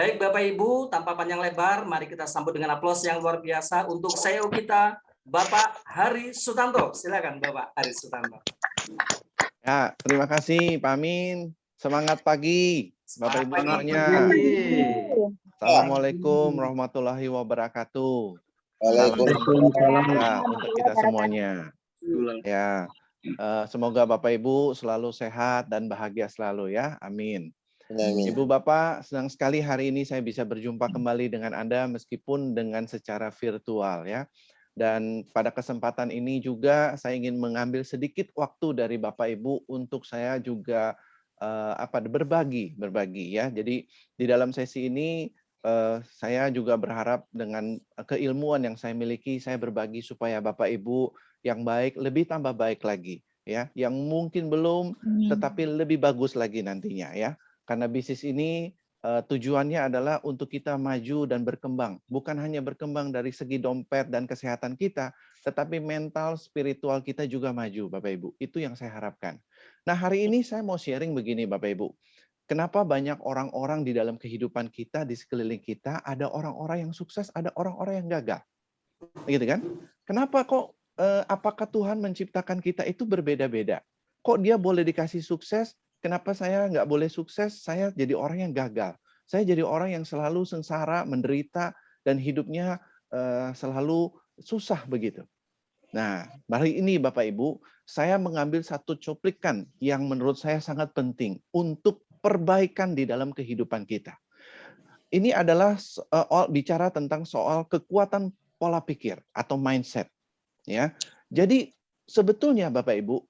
Baik Bapak Ibu, tanpa panjang lebar, mari kita sambut dengan aplaus yang luar biasa untuk CEO kita, Bapak Hari Sutanto. Silakan Bapak Hari Sutanto. Ya, terima kasih Pak Amin. Semangat pagi, Bapak Ibu semuanya. Assalamualaikum warahmatullahi wabarakatuh. Salam sejahtera untuk kita semuanya. Ya, semoga Bapak Ibu selalu sehat dan bahagia selalu ya. Amin. Ibu Bapak, senang sekali hari ini saya bisa berjumpa kembali dengan Anda meskipun dengan secara virtual ya. Dan pada kesempatan ini juga saya ingin mengambil sedikit waktu dari Bapak Ibu untuk saya juga berbagi ya. Jadi di dalam sesi ini saya juga berharap dengan keilmuan yang saya miliki saya berbagi supaya Bapak Ibu yang baik lebih tambah baik lagi ya. Yang mungkin belum tetapi lebih bagus lagi nantinya ya. Karena bisnis ini tujuannya adalah untuk kita maju dan berkembang. Bukan hanya berkembang dari segi dompet dan kesehatan kita, tetapi mental, spiritual kita juga maju, Bapak Ibu. Itu yang saya harapkan. Nah, hari ini saya mau sharing begini, Bapak Ibu. Kenapa banyak orang-orang di dalam kehidupan kita, di sekeliling kita, ada orang-orang yang sukses, ada orang-orang yang gagal. Gitu kan? Kenapa kok, apakah Tuhan menciptakan kita itu berbeda-beda? Kok dia boleh dikasih sukses, kenapa saya nggak boleh sukses, saya jadi orang yang gagal. Saya jadi orang yang selalu sengsara, menderita, dan hidupnya selalu susah begitu. Nah, hari ini Bapak Ibu, saya mengambil satu cuplikan yang menurut saya sangat penting untuk perbaikan di dalam kehidupan kita. Ini adalah bicara tentang soal kekuatan pola pikir atau mindset. Ya, jadi sebetulnya Bapak Ibu,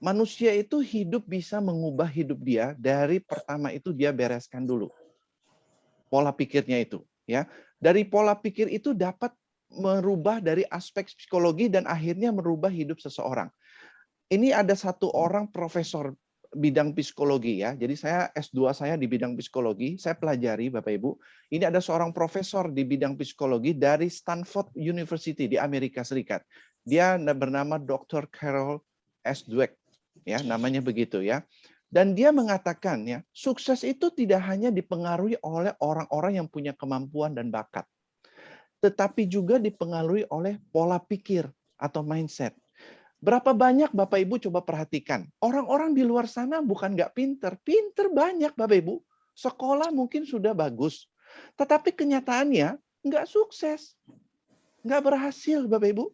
manusia itu hidup bisa mengubah hidup dia dari pertama itu dia bereskan dulu pola pikirnya itu. Ya, dari pola pikir itu dapat merubah dari aspek psikologi dan akhirnya merubah hidup seseorang. Ini ada satu orang profesor bidang psikologi ya. Jadi saya S2 saya di bidang psikologi, saya pelajari Bapak Ibu. Ini ada seorang profesor di bidang psikologi dari Stanford University di Amerika Serikat. Dia bernama Dr. Carol S. Dweck. Ya, namanya begitu ya. Dan dia mengatakan ya, sukses itu tidak hanya dipengaruhi oleh orang-orang yang punya kemampuan dan bakat, tetapi juga dipengaruhi oleh pola pikir atau mindset. Berapa banyak Bapak Ibu coba perhatikan, orang-orang di luar sana bukan nggak pinter, pinter banyak Bapak Ibu. Sekolah mungkin sudah bagus, tetapi kenyataannya nggak sukses, nggak berhasil Bapak Ibu.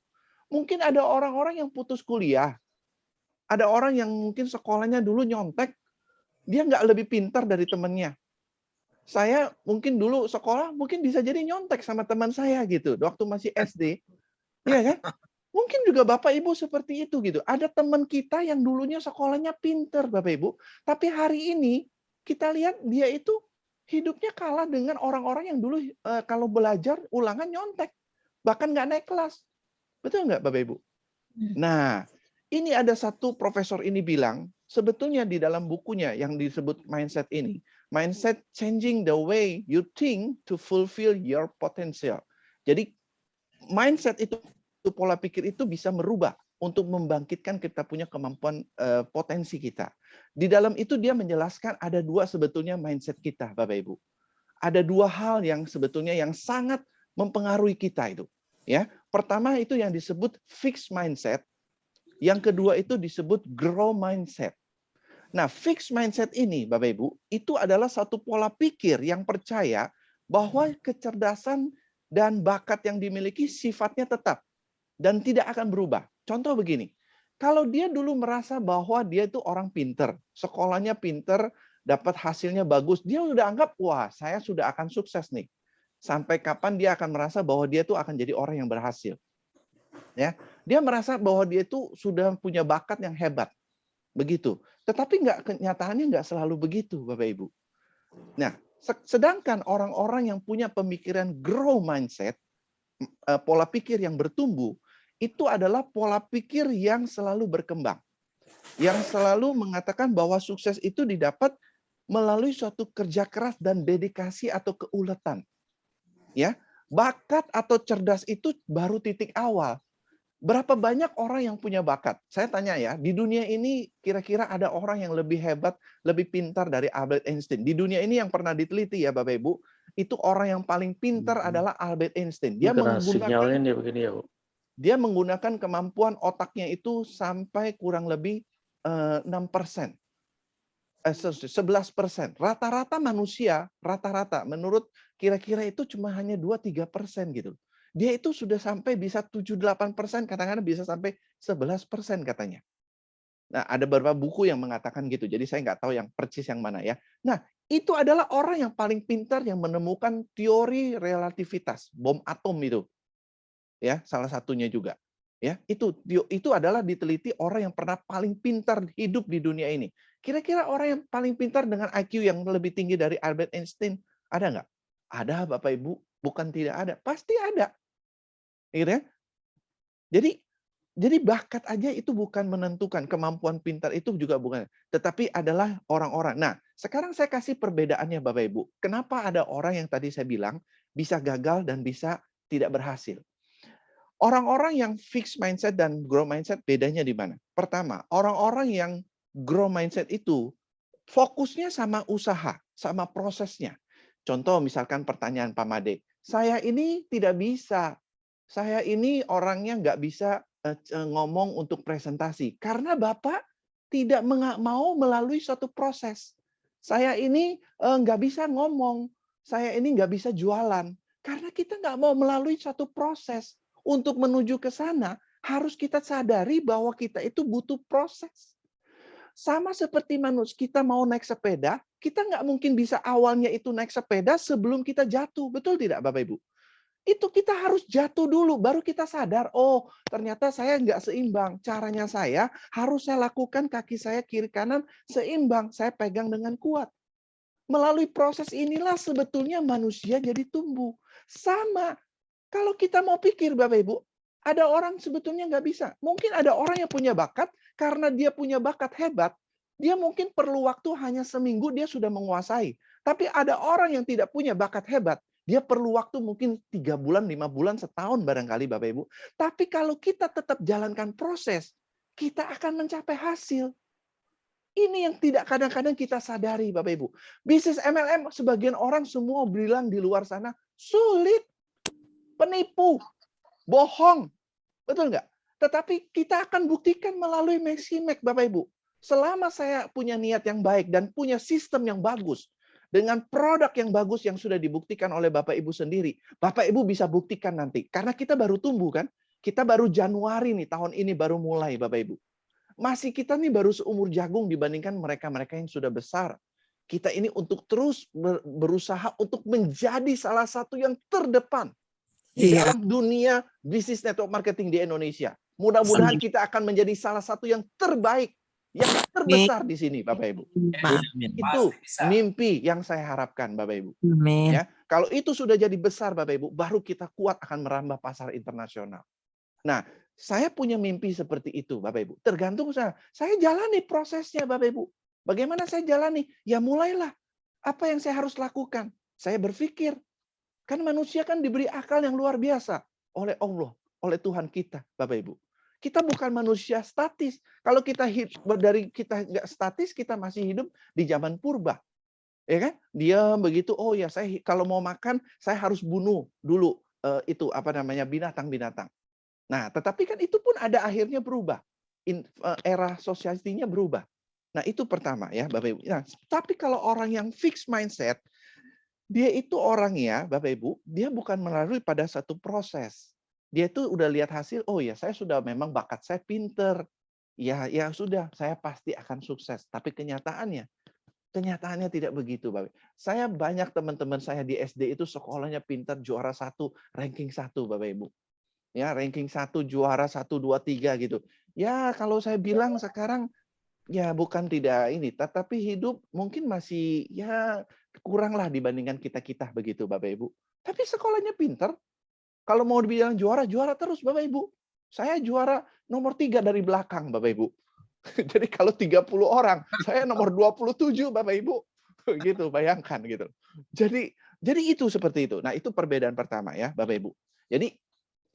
Mungkin ada orang-orang yang putus kuliah, ada orang yang mungkin sekolahnya dulu nyontek, dia nggak lebih pintar dari temannya. Saya mungkin dulu sekolah mungkin bisa jadi nyontek sama teman saya gitu, waktu masih SD, iya kan? Mungkin juga Bapak Ibu seperti itu gitu. Ada teman kita yang dulunya sekolahnya pinter Bapak Ibu, tapi hari ini kita lihat dia itu hidupnya kalah dengan orang-orang yang dulu kalau belajar ulangan nyontek, bahkan nggak naik kelas. Betul nggak Bapak Ibu? Nah, ini ada satu profesor ini bilang, sebetulnya di dalam bukunya yang disebut mindset ini, mindset changing the way you think to fulfill your potential. Jadi mindset itu pola pikir itu bisa merubah untuk membangkitkan kita punya kemampuan potensi kita. Di dalam itu dia menjelaskan ada dua sebetulnya mindset kita, Bapak Ibu. Ada dua hal yang sebetulnya yang sangat mempengaruhi kita itu. Ya, pertama itu yang disebut fixed mindset, yang kedua itu disebut grow mindset. Nah, fixed mindset ini, Bapak Ibu, itu adalah satu pola pikir yang percaya bahwa kecerdasan dan bakat yang dimiliki sifatnya tetap dan tidak akan berubah. Contoh begini, kalau dia dulu merasa bahwa dia itu orang pinter, sekolahnya pinter, dapat hasilnya bagus, dia sudah anggap, wah saya sudah akan sukses nih. Sampai kapan dia akan merasa bahwa dia itu akan jadi orang yang berhasil. Ya, dia merasa bahwa dia itu sudah punya bakat yang hebat. Begitu. Tetapi kenyataannya nggak selalu begitu, Bapak Ibu. Nah, sedangkan orang-orang yang punya pemikiran grow mindset, pola pikir yang bertumbuh, itu adalah pola pikir yang selalu berkembang. Yang selalu mengatakan bahwa sukses itu didapat melalui suatu kerja keras dan dedikasi atau keuletan. Ya, bakat atau cerdas itu baru titik awal. Berapa banyak orang yang punya bakat? Saya tanya ya, di dunia ini kira-kira ada orang yang lebih hebat, lebih pintar dari Albert Einstein. Di dunia ini yang pernah diteliti ya Bapak Ibu, itu orang yang paling pintar adalah Albert Einstein. Dia Kena menggunakan sinyalnya dia begini ya, Bu. dia menggunakan kemampuan otaknya itu sampai kurang lebih 6%. 11%. Rata-rata manusia, rata-rata menurut kira-kira itu cuma hanya 2-3% gitu. Dia itu sudah sampai bisa 7-8%, kadang-kadang bisa sampai 11% katanya. Nah, ada beberapa buku yang mengatakan gitu. Jadi saya nggak tahu yang persis yang mana ya. Nah, itu adalah orang yang paling pintar yang menemukan teori relativitas, bom atom itu. Ya, salah satunya juga. Ya, itu adalah diteliti orang yang pernah paling pintar hidup di dunia ini. Kira-kira orang yang paling pintar dengan IQ yang lebih tinggi dari Albert Einstein ada nggak? Ada, Bapak Ibu. Bukan tidak ada, pasti ada. Gitu ya. Jadi bakat aja itu bukan menentukan, kemampuan pintar itu juga bukan, tetapi adalah orang-orang. Nah, sekarang saya kasih perbedaannya Bapak Ibu. Kenapa ada orang yang tadi saya bilang bisa gagal dan bisa tidak berhasil? Orang-orang yang fixed mindset dan grow mindset bedanya di mana? Pertama, orang-orang yang grow mindset itu fokusnya sama usaha, sama prosesnya. Contoh misalkan pertanyaan Pak Made, saya ini tidak bisa, saya ini orangnya nggak bisa ngomong untuk presentasi karena Bapak tidak mau melalui suatu proses. Saya ini nggak bisa ngomong, saya ini nggak bisa jualan karena kita nggak mau melalui suatu proses. Untuk menuju ke sana, harus kita sadari bahwa kita itu butuh proses. Sama seperti manusia, kita mau naik sepeda, kita nggak mungkin bisa awalnya itu naik sepeda sebelum kita jatuh. Betul tidak, Bapak Ibu? Itu kita harus jatuh dulu, baru kita sadar, oh ternyata saya nggak seimbang. Caranya saya harus saya lakukan kaki saya kiri kanan seimbang. Saya pegang dengan kuat. Melalui proses inilah sebetulnya manusia jadi tumbuh. Sama. Kalau kita mau pikir, Bapak Ibu, ada orang sebetulnya nggak bisa. Mungkin ada orang yang punya bakat, karena dia punya bakat hebat, dia mungkin perlu waktu hanya seminggu, dia sudah menguasai. Tapi ada orang yang tidak punya bakat hebat, dia perlu waktu mungkin 3 bulan, 5 bulan, setahun barangkali, Bapak Ibu. Tapi kalau kita tetap jalankan proses, kita akan mencapai hasil. Ini yang tidak kadang-kadang kita sadari, Bapak Ibu. Bisnis MLM, sebagian orang semua bilang di luar sana, sulit. Penipu, bohong, betul nggak? Tetapi kita akan buktikan melalui Maximax, Bapak Ibu. Selama saya punya niat yang baik dan punya sistem yang bagus, dengan produk yang bagus yang sudah dibuktikan oleh Bapak Ibu sendiri, Bapak Ibu bisa buktikan nanti. Karena kita baru tumbuh kan, kita baru Januari nih, tahun ini baru mulai Bapak Ibu. Masih kita nih baru seumur jagung dibandingkan mereka-mereka yang sudah besar. Kita ini untuk terus berusaha untuk menjadi salah satu yang terdepan di dalam dunia bisnis network marketing di Indonesia. Mudah-mudahan kita akan menjadi salah satu yang terbaik, yang terbesar di sini, Bapak Ibu. Itu mimpi yang saya harapkan, Bapak Ibu. Ya, kalau itu sudah jadi besar, Bapak Ibu, baru kita kuat akan merambah pasar internasional. Nah, saya punya mimpi seperti itu, Bapak Ibu. Tergantung saya jalani prosesnya, Bapak Ibu. Bagaimana saya jalani? Ya mulailah. Apa yang saya harus lakukan? Saya berpikir. Kan manusia kan diberi akal yang luar biasa oleh Allah, oleh Tuhan kita, Bapak Ibu. Kita bukan manusia statis. Kalau kita dari kita nggak statis, kita masih hidup di zaman purba. Ya kan? Dia begitu, oh ya saya kalau mau makan, saya harus bunuh dulu itu apa namanya binatang-binatang. Nah, tetapi kan itu pun ada akhirnya berubah. Era sosialisasinya berubah. Nah, itu pertama ya, Bapak Ibu. Nah, tapi kalau orang yang fixed mindset, dia itu orangnya, Bapak Ibu, dia bukan melalui pada satu proses. Dia itu udah lihat hasil, oh ya saya sudah memang bakat saya pinter. Ya sudah, saya pasti akan sukses. Tapi kenyataannya tidak begitu, Bapak. Saya banyak teman-teman saya di SD itu sekolahnya pinter, juara 1, ranking 1, Bapak Ibu. Ya, ranking 1, juara 1, 2, 3 gitu. Ya, kalau saya bilang sekarang ya bukan tidak ini, tetapi hidup mungkin masih ya kuranglah dibandingkan kita-kita begitu Bapak Ibu. Tapi sekolahnya pinter. Kalau mau dibilang juara, juara terus Bapak Ibu. Saya juara nomor 3 dari belakang Bapak Ibu. Jadi kalau 30 orang, saya nomor 27 Bapak Ibu. Gitu, bayangkan gitu. Jadi itu seperti itu. Nah, itu perbedaan pertama ya Bapak Ibu. Jadi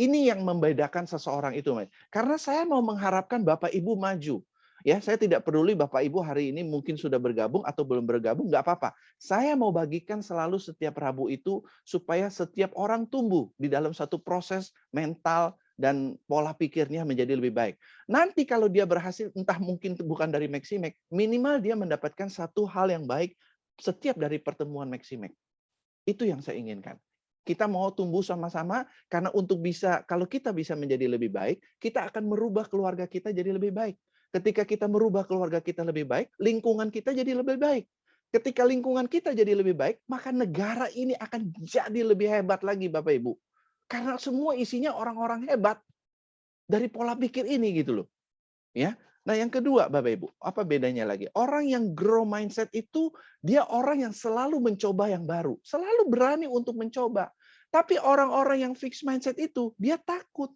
ini yang membedakan seseorang itu. Karena saya mau mengharapkan Bapak Ibu maju. Ya, saya tidak peduli Bapak Ibu hari ini mungkin sudah bergabung atau belum bergabung, nggak apa-apa. Saya mau bagikan selalu setiap Rabu itu supaya setiap orang tumbuh di dalam satu proses mental dan pola pikirnya menjadi lebih baik. Nanti kalau dia berhasil, entah mungkin bukan dari Maximek, minimal dia mendapatkan satu hal yang baik setiap dari pertemuan Maximek. Itu yang saya inginkan. Kita mau tumbuh sama-sama karena kalau kita bisa menjadi lebih baik, kita akan merubah keluarga kita jadi lebih baik. Ketika kita merubah keluarga kita lebih baik, lingkungan kita jadi lebih baik. Ketika lingkungan kita jadi lebih baik, maka negara ini akan jadi lebih hebat lagi Bapak Ibu. Karena semua isinya orang-orang hebat dari pola pikir ini gitu loh. Ya. Nah, yang kedua Bapak Ibu, apa bedanya lagi? Orang yang grow mindset itu dia orang yang selalu mencoba yang baru, selalu berani untuk mencoba. Tapi orang-orang yang fixed mindset itu dia takut.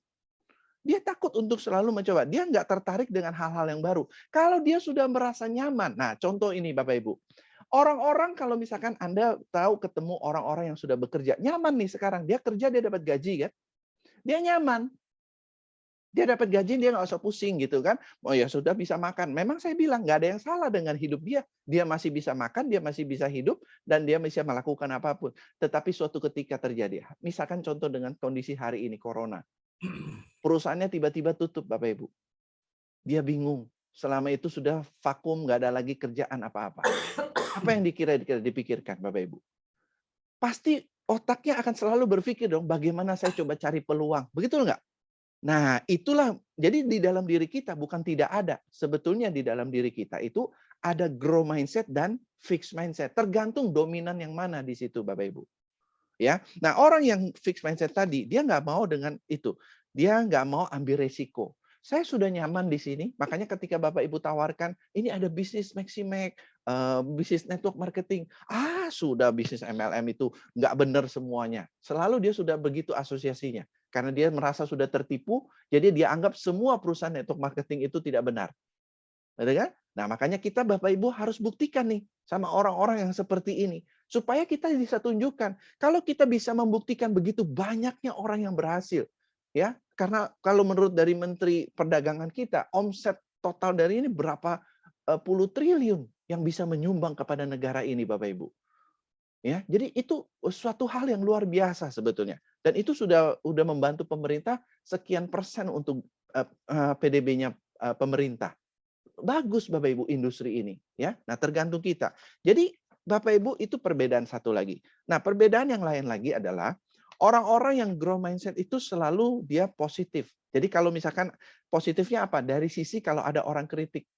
Dia takut untuk selalu mencoba. Dia nggak tertarik dengan hal-hal yang baru. Kalau dia sudah merasa nyaman. Nah, contoh ini Bapak Ibu. Orang-orang kalau misalkan Anda tahu ketemu orang-orang yang sudah bekerja. Nyaman nih sekarang. Dia kerja, dia dapat gaji kan. Dia nyaman. Dia dapat gaji, dia nggak usah pusing gitu kan. Oh ya sudah bisa makan. Memang saya bilang nggak ada yang salah dengan hidup dia. Dia masih bisa makan, dia masih bisa hidup, dan dia bisa melakukan apapun. Tetapi suatu ketika terjadi. Misalkan contoh dengan kondisi hari ini, Corona. Perusahaannya tiba-tiba tutup, Bapak Ibu. Dia bingung. Selama itu sudah vakum, nggak ada lagi kerjaan apa-apa. Apa yang dipikirkan, Bapak Ibu? Pasti otaknya akan selalu berpikir dong, bagaimana saya coba cari peluang. Begitu nggak? Nah, itulah. Jadi di dalam diri kita bukan tidak ada. Sebetulnya di dalam diri kita itu ada grow mindset dan fixed mindset. Tergantung dominan yang mana di situ, Bapak Ibu. Ya. Nah, orang yang fixed mindset tadi, dia nggak mau dengan itu. Dia nggak mau ambil resiko. Saya sudah nyaman di sini, makanya ketika Bapak Ibu tawarkan, ini ada bisnis Maximek, bisnis network marketing. Sudah bisnis MLM itu nggak benar semuanya. Selalu dia sudah begitu asosiasinya. Karena dia merasa sudah tertipu, jadi dia anggap semua perusahaan network marketing itu tidak benar. Betul kan? Nah, makanya kita Bapak Ibu harus buktikan nih sama orang-orang yang seperti ini. Supaya kita bisa tunjukkan. Kalau kita bisa membuktikan begitu banyaknya orang yang berhasil. Ya, karena kalau menurut dari Menteri Perdagangan kita, omset total dari ini berapa puluh triliun yang bisa menyumbang kepada negara ini Bapak Ibu. Ya, jadi itu suatu hal yang luar biasa sebetulnya. Dan itu sudah membantu pemerintah sekian persen untuk PDB-nya pemerintah. Bagus Bapak Ibu industri ini, ya. Nah, tergantung kita. Jadi Bapak Ibu itu perbedaan satu lagi. Nah, perbedaan yang lain lagi adalah orang-orang yang grow mindset itu selalu dia positif. Jadi kalau misalkan positifnya apa? Dari sisi kalau ada orang kritik.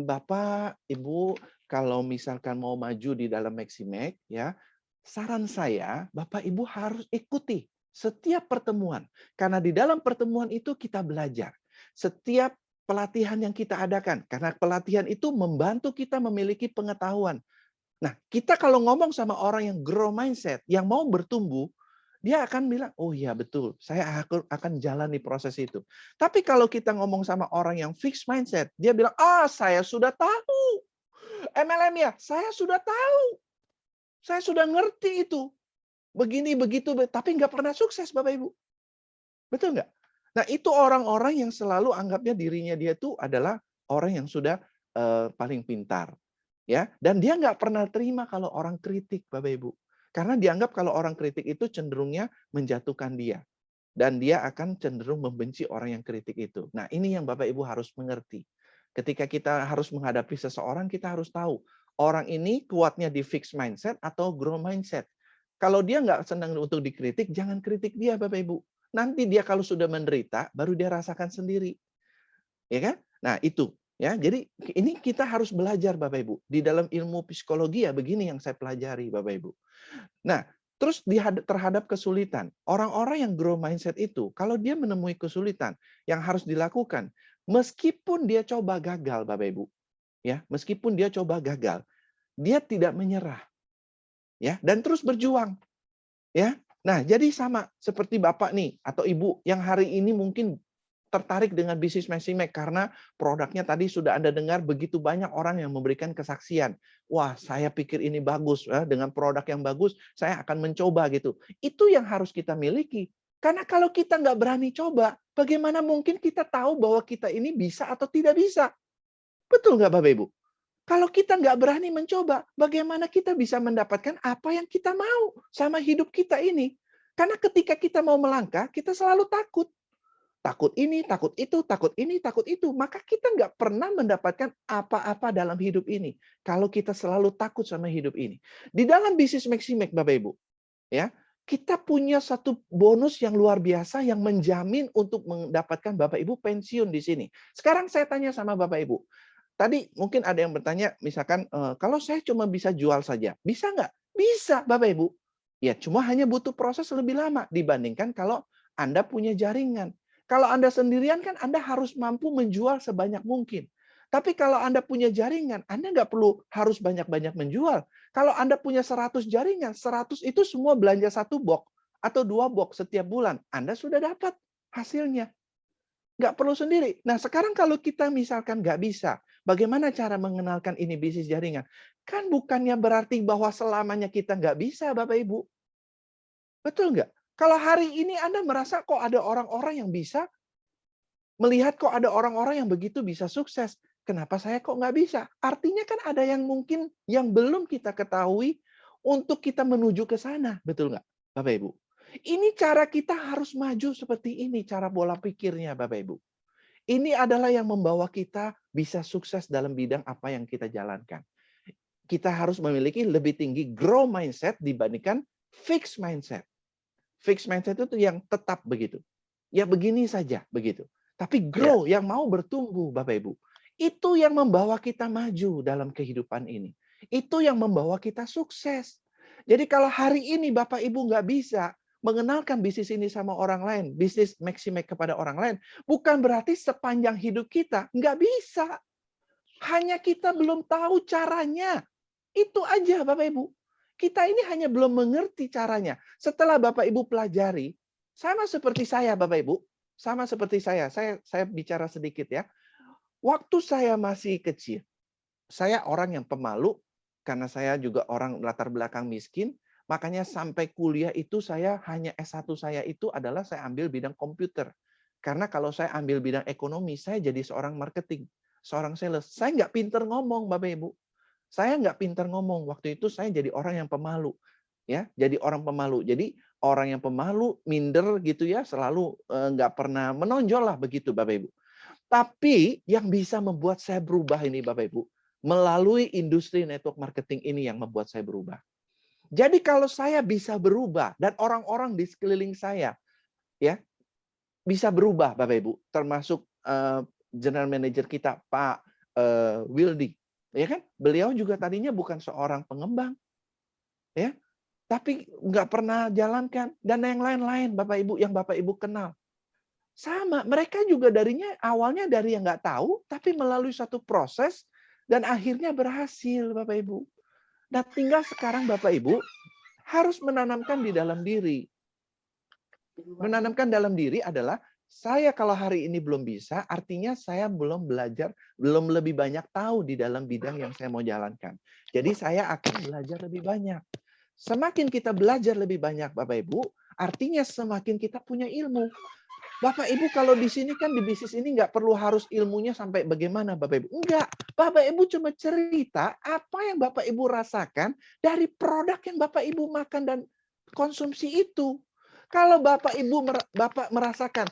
Bapak, Ibu, kalau misalkan mau maju di dalam Maximek, ya, saran saya, Bapak Ibu harus ikuti setiap pertemuan. Karena di dalam pertemuan itu kita belajar. Setiap pelatihan yang kita adakan, karena pelatihan itu membantu kita memiliki pengetahuan. Nah, kita kalau ngomong sama orang yang grow mindset, yang mau bertumbuh, dia akan bilang, oh iya betul, saya akan jalani proses itu. Tapi kalau kita ngomong sama orang yang fixed mindset, dia bilang, saya sudah tahu. MLM ya, saya sudah tahu. Saya sudah ngerti itu. Begini, begitu, tapi nggak pernah sukses Bapak Ibu. Betul nggak? Nah, itu orang-orang yang selalu anggapnya dirinya dia itu adalah orang yang sudah paling pintar. Ya, dan dia nggak pernah terima kalau orang kritik, Bapak Ibu. Karena dianggap kalau orang kritik itu cenderungnya menjatuhkan dia. Dan dia akan cenderung membenci orang yang kritik itu. Nah, ini yang Bapak Ibu harus mengerti. Ketika kita harus menghadapi seseorang, kita harus tahu orang ini kuatnya di fixed mindset atau grow mindset. Kalau dia nggak senang untuk dikritik, jangan kritik dia, Bapak Ibu. Nanti dia kalau sudah menderita, baru dia rasakan sendiri. Ya kan? Nah, itu. Ya, jadi ini kita harus belajar Bapak Ibu. Di dalam ilmu psikologi ya begini yang saya pelajari Bapak Ibu. Nah, terus terhadap kesulitan. Orang-orang yang grow mindset itu, kalau dia menemui kesulitan yang harus dilakukan, meskipun dia coba gagal Bapak Ibu, ya, meskipun dia coba gagal, dia tidak menyerah. Ya, dan terus berjuang. Ya. Nah, jadi sama seperti Bapak nih atau Ibu yang hari ini mungkin tertarik dengan bisnis Maximek karena produknya tadi sudah Anda dengar begitu banyak orang yang memberikan kesaksian. Wah, saya pikir ini bagus, dengan produk yang bagus, saya akan mencoba gitu. Itu yang harus kita miliki. Karena kalau kita nggak berani coba, bagaimana mungkin kita tahu bahwa kita ini bisa atau tidak bisa? Betul nggak Bapak Ibu? Kalau kita nggak berani mencoba, bagaimana kita bisa mendapatkan apa yang kita mau sama hidup kita ini? Karena ketika kita mau melangkah, kita selalu takut. Takut ini, takut itu, takut ini, takut itu. Maka kita nggak pernah mendapatkan apa-apa dalam hidup ini. Kalau kita selalu takut sama hidup ini. Di dalam bisnis Maximek, Bapak Ibu, ya, kita punya satu bonus yang luar biasa yang menjamin untuk mendapatkan Bapak Ibu pensiun di sini. Sekarang saya tanya sama Bapak Ibu. Tadi mungkin ada yang bertanya, misalkan, kalau saya cuma bisa jual saja, bisa nggak? Bisa, Bapak Ibu. Ya, cuma hanya butuh proses lebih lama dibandingkan kalau Anda punya jaringan. Kalau Anda sendirian kan Anda harus mampu menjual sebanyak mungkin. Tapi kalau Anda punya jaringan, Anda nggak perlu harus banyak-banyak menjual. Kalau Anda punya 100 jaringan, 100 itu semua belanja 1 box atau 2 box setiap bulan. Anda sudah dapat hasilnya. Nggak perlu sendiri. Nah, sekarang kalau kita misalkan nggak bisa, bagaimana cara mengenalkan ini bisnis jaringan? Kan bukannya berarti bahwa selamanya kita nggak bisa, Bapak Ibu. Betul nggak? Kalau hari ini Anda merasa kok ada orang-orang yang bisa, melihat kok ada orang-orang yang begitu bisa sukses, kenapa saya kok nggak bisa? Artinya kan ada yang mungkin yang belum kita ketahui untuk kita menuju ke sana. Betul nggak, Bapak Ibu? Ini cara kita harus maju seperti ini, cara pola pikirnya, Bapak Ibu. Ini adalah yang membawa kita bisa sukses dalam bidang apa yang kita jalankan. Kita harus memiliki lebih tinggi grow mindset dibandingkan fixed mindset. Fixed mindset itu yang tetap begitu. Ya begini saja, begitu. Tapi grow, yang mau bertumbuh, Bapak Ibu. Itu yang membawa kita maju dalam kehidupan ini. Itu yang membawa kita sukses. Jadi kalau hari ini Bapak Ibu nggak bisa mengenalkan bisnis ini sama orang lain, bisnis Maximek kepada orang lain, bukan berarti sepanjang hidup kita nggak bisa. Hanya kita belum tahu caranya. Itu aja Bapak Ibu. Kita ini hanya belum mengerti caranya. Setelah Bapak Ibu pelajari, sama seperti saya Bapak Ibu, sama seperti saya bicara sedikit ya. Waktu saya masih kecil, saya orang yang pemalu, karena saya juga orang latar belakang miskin, makanya sampai kuliah itu saya hanya S1 saya itu adalah saya ambil bidang komputer. Karena kalau saya ambil bidang ekonomi, saya jadi seorang marketing, seorang sales. Saya nggak pinter ngomong, Bapak Ibu. Saya nggak pinter ngomong. Waktu itu saya jadi orang yang pemalu. Ya, jadi orang pemalu. Jadi orang yang pemalu, minder gitu ya, selalu nggak pernah menonjol lah begitu, Bapak Ibu. Tapi yang bisa membuat saya berubah ini Bapak Ibu, melalui industri network marketing ini yang membuat saya berubah. Jadi kalau saya bisa berubah dan orang-orang di sekeliling saya ya bisa berubah Bapak Ibu, termasuk general manager kita Pak Wildy, ya kan? Beliau juga tadinya bukan seorang pengembang, ya, tapi nggak pernah jalankan dan yang lain-lain Bapak Ibu yang Bapak Ibu kenal. Sama, mereka juga awalnya dari yang nggak tahu, tapi melalui satu proses dan akhirnya berhasil, Bapak Ibu. Nah, tinggal sekarang Bapak Ibu harus menanamkan di dalam diri. Menanamkan dalam diri adalah saya kalau hari ini belum bisa, artinya saya belum belajar, belum lebih banyak tahu di dalam bidang yang saya mau jalankan. Jadi saya akan belajar lebih banyak. Semakin kita belajar lebih banyak, Bapak Ibu, artinya semakin kita punya ilmu. Bapak Ibu kalau di sini kan di bisnis ini nggak perlu harus ilmunya sampai bagaimana Bapak Ibu. Enggak. Bapak Ibu cuma cerita apa yang Bapak Ibu rasakan dari produk yang Bapak Ibu makan dan konsumsi itu. Kalau Bapak Ibu merasakan,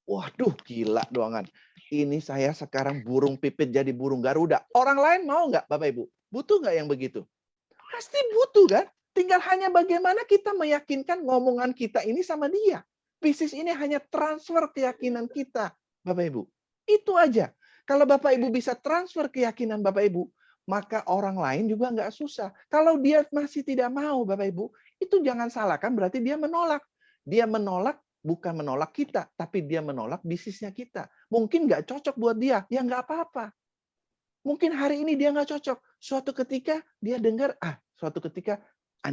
waduh gila doangan. Ini saya sekarang burung pipit jadi burung Garuda. Orang lain mau nggak Bapak Ibu? Butuh nggak yang begitu? Pasti butuh kan? Tinggal hanya bagaimana kita meyakinkan ngomongan kita ini sama dia. Bisnis ini hanya transfer keyakinan kita, Bapak Ibu. Itu aja. Kalau Bapak Ibu bisa transfer keyakinan Bapak Ibu, maka orang lain juga nggak susah. Kalau dia masih tidak mau, Bapak Ibu, itu jangan salahkan berarti dia menolak. Dia menolak bukan menolak kita, tapi dia menolak bisnisnya kita. Mungkin nggak cocok buat dia, ya nggak apa-apa. Mungkin hari ini dia nggak cocok. Suatu ketika dia dengar, suatu ketika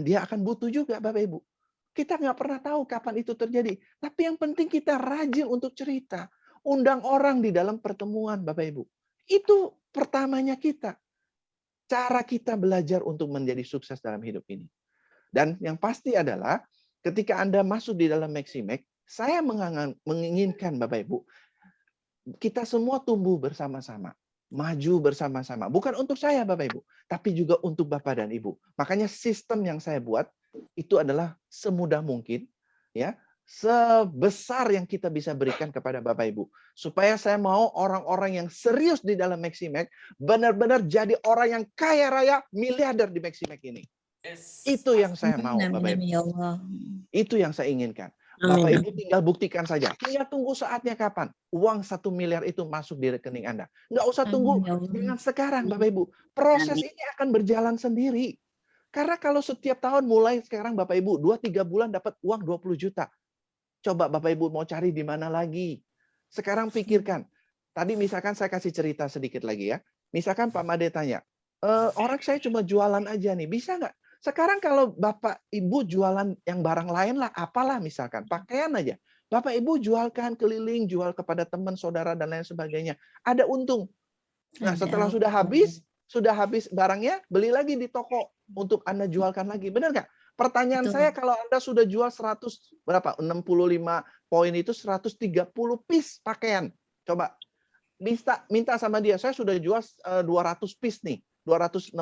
dia akan butuh juga, Bapak Ibu. Kita nggak pernah tahu kapan itu terjadi. Tapi yang penting kita rajin untuk cerita. Undang orang di dalam pertemuan, Bapak Ibu. Itu pertamanya kita. Cara kita belajar untuk menjadi sukses dalam hidup ini. Dan yang pasti adalah ketika Anda masuk di dalam Maximek, Saya menginginkan Bapak Ibu, kita semua tumbuh bersama-sama, maju bersama-sama. Bukan untuk saya Bapak Ibu, tapi juga untuk Bapak dan Ibu. Makanya sistem yang saya buat itu adalah semudah mungkin, ya, sebesar yang kita bisa berikan kepada Bapak Ibu. Supaya saya mau orang-orang yang serius di dalam Maximax benar-benar jadi orang yang kaya raya, miliarder di Maximax ini. Itu yang saya mau, Bapak Ibu. Ya Allah. Itu yang saya inginkan. Bapak Ibu tinggal buktikan saja. Tinggal tunggu saatnya kapan. Uang 1 miliar itu masuk di rekening Anda. Nggak usah tunggu dengan sekarang, Bapak Ibu. Proses ini akan berjalan sendiri. Karena kalau setiap tahun mulai sekarang Bapak Ibu, 2-3 bulan dapat uang 20 juta. Coba Bapak Ibu mau cari di mana lagi? Sekarang pikirkan. Tadi misalkan saya kasih cerita sedikit lagi ya. Misalkan Pak Made tanya, orang saya cuma jualan aja nih, bisa nggak? Sekarang kalau Bapak Ibu jualan yang barang lain lah, apalah misalkan, pakaian aja. Bapak Ibu jualkan keliling, jual kepada teman, saudara, dan lain sebagainya. Ada untung. Nah setelah sudah habis barangnya, beli lagi di toko untuk Anda jualkan lagi. Benar nggak? Pertanyaan saya, kalau Anda sudah jual 100 berapa? 65 poin itu 130 piece pakaian. Coba minta sama dia, saya sudah jual 200 piece nih, 250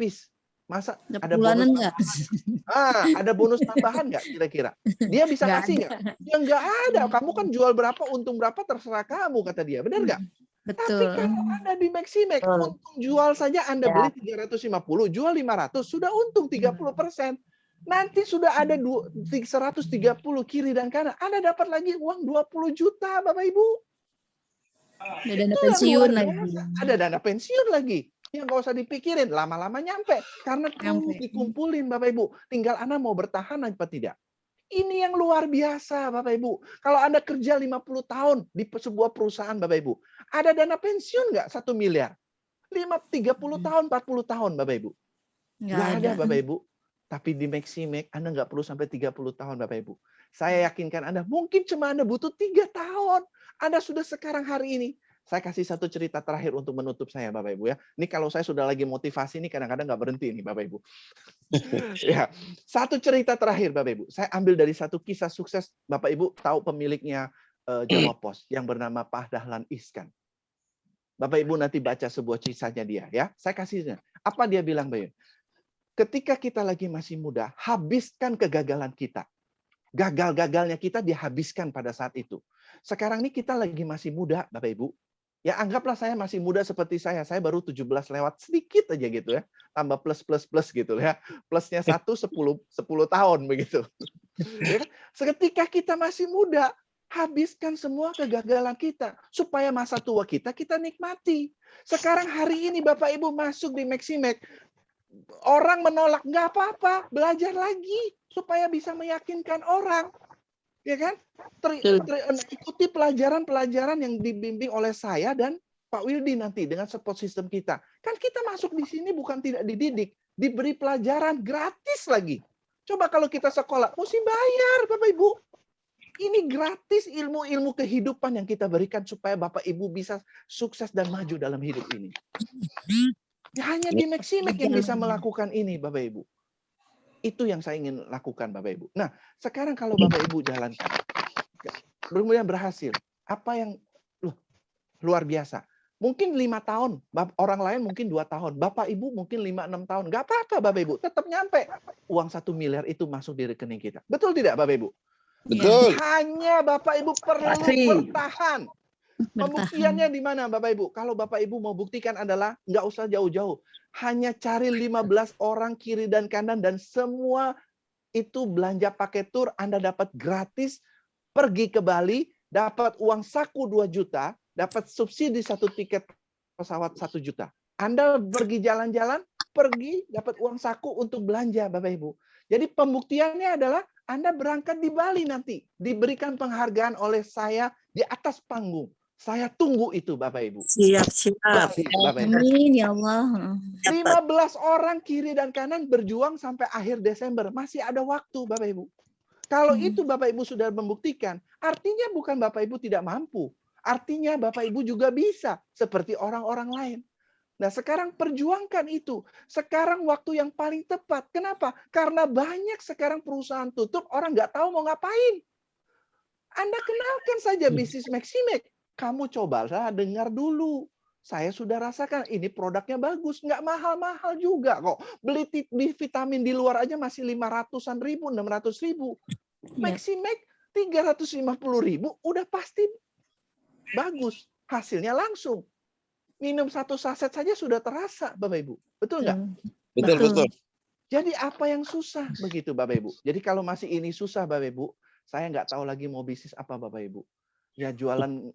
piece. Masa ada bonus tambahan? Ada bonus tambahan nggak kira-kira? Dia bisa kasih nggak? Ya nggak ada. Kamu kan jual berapa, untung berapa terserah kamu, kata dia. Benar nggak? Tapi kalau Anda di Maximax, untung jual saja Anda beli 350, jual 500, sudah untung 30%. Nanti sudah ada 130 kiri dan kanan. Anda dapat lagi uang 20 juta, Bapak Ibu. Ada dana pensiun lagi. Ada dana pensiun lagi. Yang nggak usah dipikirin, lama-lama nyampe. Karena terus dikumpulin, Bapak Ibu. Tinggal Anda mau bertahan apa tidak. Ini yang luar biasa, Bapak Ibu. Kalau Anda kerja 50 tahun di sebuah perusahaan, Bapak Ibu, ada dana pensiun nggak 1 miliar? 30 tahun, 40 tahun, Bapak Ibu. Nggak ada, Bapak Ibu. Tapi di Maximax, Anda nggak perlu sampai 30 tahun, Bapak Ibu. Saya yakinkan Anda, mungkin cuma Anda butuh 3 tahun. Anda sudah sekarang hari ini. Saya kasih satu cerita terakhir untuk menutup saya, Bapak Ibu ya. Ini kalau saya sudah lagi motivasi ini kadang-kadang nggak berhenti nih, Bapak Ibu. Ya, satu cerita terakhir, Bapak Ibu. Saya ambil dari satu kisah sukses. Bapak Ibu tahu pemiliknya Jawa Pos yang bernama Pak Dahlan Iskan. Bapak Ibu nanti baca sebuah kisahnya dia ya. Saya kasihnya. Apa dia bilang, Bapak Ibu? Ketika kita lagi masih muda, habiskan kegagalan kita. Gagal-gagalnya kita dihabiskan pada saat itu. Sekarang ini kita lagi masih muda, Bapak Ibu. Ya anggaplah saya masih muda seperti saya. Saya baru 17 lewat sedikit aja gitu ya. Tambah plus gitu ya. Plusnya 10 tahun begitu. Ya, seketika kita masih muda, habiskan semua kegagalan kita supaya masa tua kita nikmati. Sekarang hari ini Bapak Ibu masuk di Maximax, orang menolak, nggak apa-apa, belajar lagi supaya bisa meyakinkan orang, ya kan? Ikuti pelajaran-pelajaran yang dibimbing oleh saya dan Pak Wildi nanti dengan support system kita. Kan kita masuk di sini bukan tidak dididik, diberi pelajaran gratis lagi. Coba kalau kita sekolah, mesti bayar, Bapak Ibu. Ini gratis ilmu-ilmu kehidupan yang kita berikan supaya Bapak Ibu bisa sukses dan maju dalam hidup ini. Hanya di Maximax yang bisa melakukan ini, Bapak Ibu. Itu yang saya ingin lakukan, Bapak Ibu. Nah, sekarang kalau Bapak Ibu jalankan, kemudian berhasil, apa yang luar biasa. Mungkin 5 tahun, orang lain mungkin 2 tahun, Bapak Ibu mungkin 5-6 tahun. Nggak apa-apa, Bapak Ibu. Tetap nyampe. Uang 1 miliar itu masuk di rekening kita. Betul tidak, Bapak Ibu? Betul. Hanya Bapak Ibu perlu bertahan. Pembuktiannya di mana, Bapak Ibu? Kalau Bapak Ibu mau buktikan adalah nggak usah jauh-jauh. Hanya cari 15 orang kiri dan kanan dan semua itu belanja pakai tur, Anda dapat gratis, pergi ke Bali, dapat uang saku 2 juta, dapat subsidi 1 tiket pesawat 1 juta. Anda pergi jalan-jalan, pergi dapat uang saku untuk belanja, Bapak Ibu. Jadi pembuktiannya adalah Anda berangkat di Bali nanti, diberikan penghargaan oleh saya di atas panggung. Saya tunggu itu, Bapak Ibu. Siap. Amin, ya Allah. 15 orang kiri dan kanan berjuang sampai akhir Desember. Masih ada waktu, Bapak Ibu. Kalau itu Bapak Ibu sudah membuktikan, artinya bukan Bapak Ibu tidak mampu. Artinya Bapak Ibu juga bisa seperti orang-orang lain. Nah, sekarang perjuangkan itu. Sekarang waktu yang paling tepat. Kenapa? Karena banyak sekarang perusahaan tutup, orang nggak tahu mau ngapain. Anda kenalkan saja bisnis Maximek. Kamu cobalah dengar dulu. Saya sudah rasakan ini produknya bagus, nggak mahal-mahal juga kok. Beli vitamin di luar aja masih 500-an ribu, 600 ribu. Maximek 350 ribu udah pasti bagus. Hasilnya langsung. Minum 1 saset saja sudah terasa, Bapak Ibu. Betul nggak? Betul. Jadi apa yang susah begitu, Bapak Ibu? Jadi kalau masih ini susah, Bapak Ibu, saya nggak tahu lagi mau bisnis apa, Bapak Ibu. Ya jualan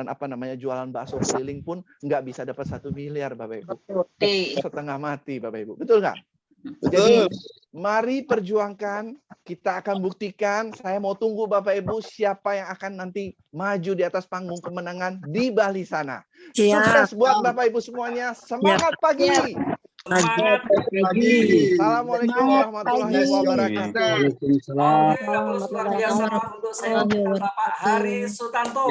apa namanya, jualan bakso keliling pun nggak bisa dapat 1 miliar, Bapak Ibu. Setengah mati, Bapak Ibu. Betul nggak? Jadi mari perjuangkan, kita akan buktikan. Saya mau tunggu Bapak Ibu siapa yang akan nanti maju di atas panggung kemenangan di Bali sana. Sukses buat Bapak Ibu semuanya. Semangat pagi. Semangat. Assalamualaikum warahmatullahi wabarakatuh. Oke, aplaus luar biasa untuk saya Bapak Hari Sutanto.